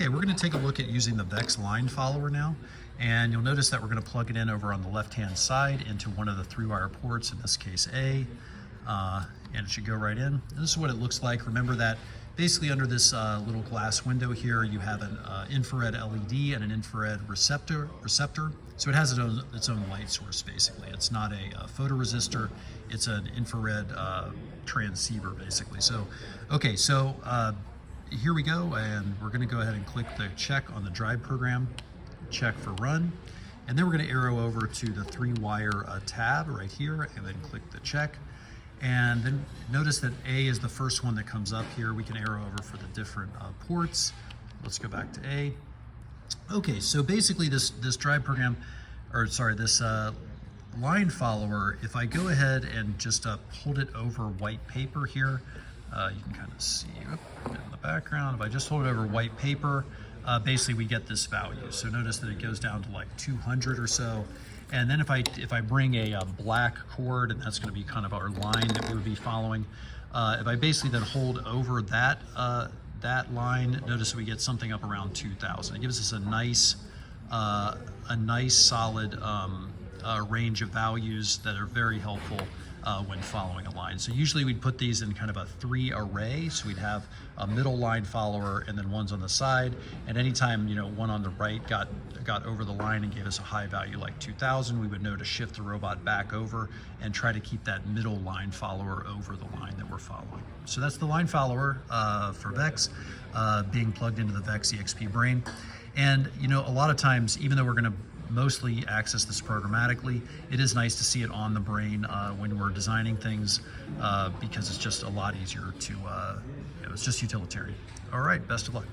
Okay, we're going to take a look at using the Vex line follower now, and you'll notice that we're going to plug it in over on the left-hand side into one of the 3-wire ports, in this case A, and it should go right in. This is what it looks like. Remember that basically under this little glass window here, you have an infrared LED and an infrared receptor. So it has its own light source, basically. It's not a photoresistor, it's an infrared transceiver, basically. So, okay, so here we go, and we're going to go ahead and click the check on the drive program, check for run, and then we're going to arrow over to the 3-wire tab right here, and then click the check. And then notice that A is the first one that comes up here. We can arrow over for the different ports. Let's go back to A. Okay, so basically this drive program, or sorry, this line follower, if I go ahead and just hold it over white paper here, you can kind of see in the background. If I just hold it over white paper, basically we get this value. So notice that it goes down to like 200 or so. And then if I bring a black cord, and that's going to be kind of our line that we would be following, if I basically then hold over that that line, notice we get something up around 2,000. It gives us a nice solid range of values that are very helpful when following a line. So usually we'd put these in kind of a 3 array. So we'd have a middle line follower and then ones on the side. And anytime, you know, one on the right got over the line and gave us a high value like 2,000, we would know to shift the robot back over and try to keep that middle line follower over the line that we're following. So that's the line follower for Vex being plugged into the Vex EXP brain. And you know, a lot of times, even though we're going to mostly access this programmatically, it is nice to see it on the brain when we're designing things because it's just a lot easier to, you know, it's just utilitarian. All right, best of luck.